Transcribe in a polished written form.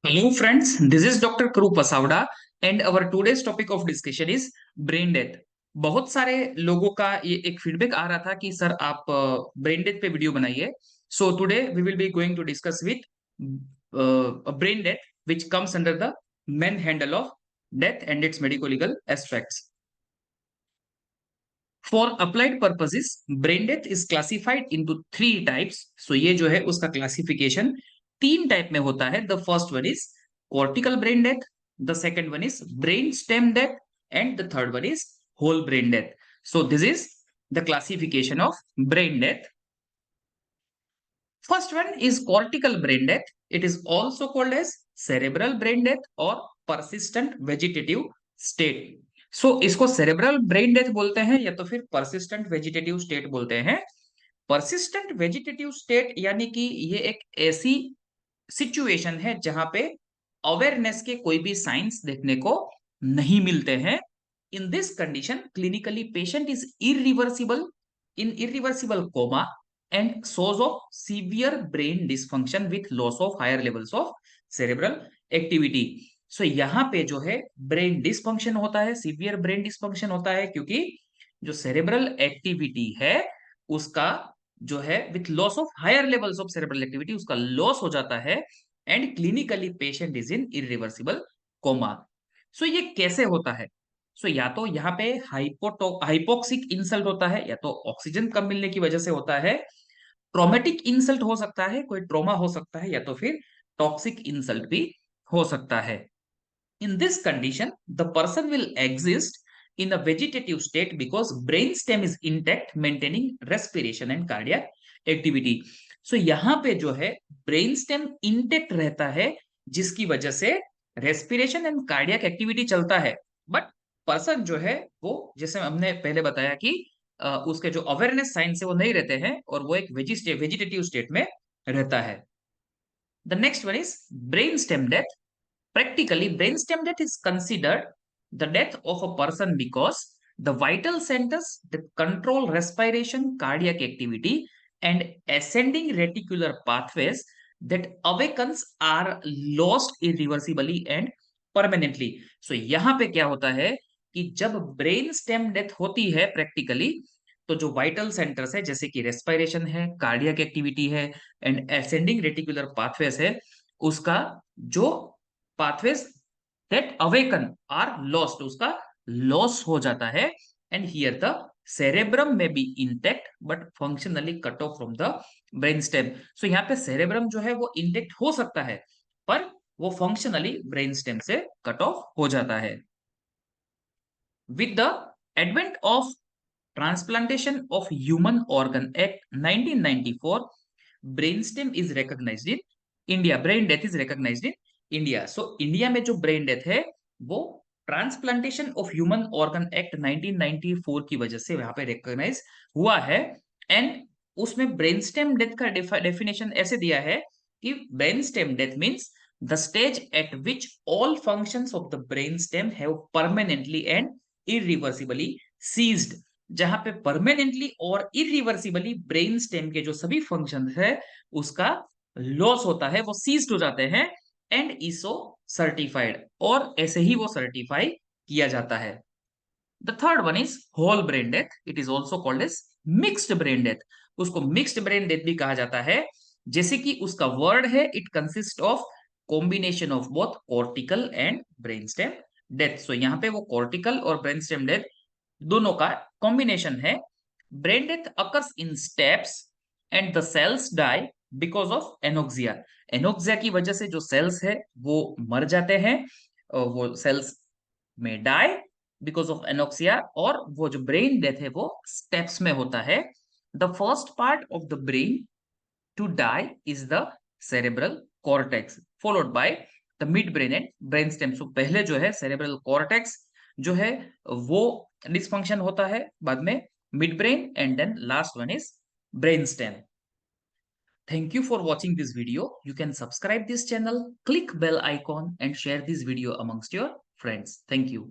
Hello friends, this is Dr. Krupa Savda and our today's topic of discussion is brain death. बहुत सारे लोगों का ये एक फीडबैक आ रहा था कि सर आप ब्रेन डेथ पे वीडियो बनाइए. So today we will be going to discuss with brain death which comes under the main handle of death and its medico-legal aspects. For applied purposes, brain death is classified into three types. So ये जो है उसका classification तीन type में होता है. The first one is cortical brain death, the second one is brain stem death, and the third one is whole brain death. So this is the classification of brain death. First one is cortical brain death. It is also called as cerebral brain death or persistent vegetative state. सो इसको cerebral brain death बोलते हैं या तो फिर persistent vegetative state बोलते हैं. Persistent vegetative state यानी कि ये एक ऐसी सिचुएशन है जहां पे अवेयरनेस के कोई भी साइंस देखने को नहीं मिलते हैं. In this condition clinically patient is irreversible coma and source of severe brain dysfunction with loss of higher levels of cerebral activity. So यहाँ पे जो है ब्रेन डिसफंक्शन होता है, सीवियर ब्रेन डिसफंक्शन होता है क्योंकि जो सेरेब्रल एक्टिविटी है उसका जो है with loss of higher levels of cerebral activity उसका लॉस हो जाता है and clinically patient is in irreversible coma. So ये कैसे होता है? सो या तो यहाँ पे हाइपोक्सिक इंसल्ट होता है या तो ऑक्सीजन कम मिलने की वजह से होता है. ट्रॉमेटिक इंसल्ट हो सकता है, कोई ट्रॉमा हो सकता है या तो फिर टॉक्सिक इंसल्ट भी हो सकता है. इन this condition the person will exist in a vegetative state because brain stem is intact maintaining respiration and cardiac activity. So यहाँ पे जो है ब्रेन स्टेम इंटेक्ट रहता है जिसकी वजह से रेस्पिरेशन एंड कार्डियक एक्टिविटी चलता है. बट पर्सन जो है वो जैसे हमने पहले बताया कि उसके जो अवेयरनेस साइंस है वो नहीं रहते हैं और वो एक वेजिटेटिव स्टेट में रहता है. The next one is brain stem death. Practically, brainstem death is considered the death of a person because the vital centers that control respiration, cardiac activity, and ascending reticular pathways that awakens are lost irreversibly and permanently. So यहाँ पे क्या होता है कि जब brain stem death होती है practically तो जो वाइटल सेंटर्स है जैसे कि रेस्पिरेशन है, कार्डियक एक्टिविटी है एंड असेंडिंग रेटिकुलर पाथवेज है उसका जो pathways that awaken are lost उसका लॉस हो जाता है. And here the cerebrum may be intact but functionally cut off from the brainstem. So यहाँ पे cerebrum जो है वो इंटेक्ट हो सकता है पर वो फंक्शनली ब्रेनस्टेम से कट ऑफ हो जाता है. With the advent of Transplantation of Human Organ Act 1994, brainstem is recognized in India. Brain death is recognized in India. So India में जो ब्रेन डेथ है वो transplantation of human organ act 1994 की वजह से वहां पे रिकॉग्नाइज हुआ है. एंड उसमें ब्रेन स्टेम डेथ का डेफिनेशन ऐसे दिया है कि brain stem death means the stage at which all functions of the brain stem have permanently and irreversibly ceased. जहां पे परमानेंटली और इरिवर्सिबली ब्रेन स्टेम के जो सभी फंक्शन है उसका लॉस होता है, वो सीज्ड हो जाते हैं एंड इसो सर्टिफाइड और ऐसे ही वो सर्टिफाई किया जाता है. The third one is whole brain death. It is also called as mixed brain death. उसको मिक्स्ड ब्रेन डेथ भी कहा जाता है जैसे कि उसका वर्ड है it consist of combination of both cortical and brain stem death. So यहाँ पे वो कॉर्टिकल और ब्रेन स्टेम डेथ दोनों का कॉम्बिनेशन है. Brain death occurs in steps and the cells die because of anoxia. Anoxia की वजह से जो सेल्स है वो मर जाते हैं, वो सेल्स में डाई बिकॉज ऑफ एनोक्सिया. और वो जो ब्रेन डेथ है वो स्टेप्स में होता है. The first part of the brain to die is the cerebral cortex followed by the mid brain and brain stem. So पहले जो है सेरेब्रल कॉर्टेक्स जो है वो डिसफंक्शन होता है, बाद में mid brain and then last one is brain stem. Thank you for watching this video. You can subscribe this channel, click bell icon and share this video amongst your friends. Thank you.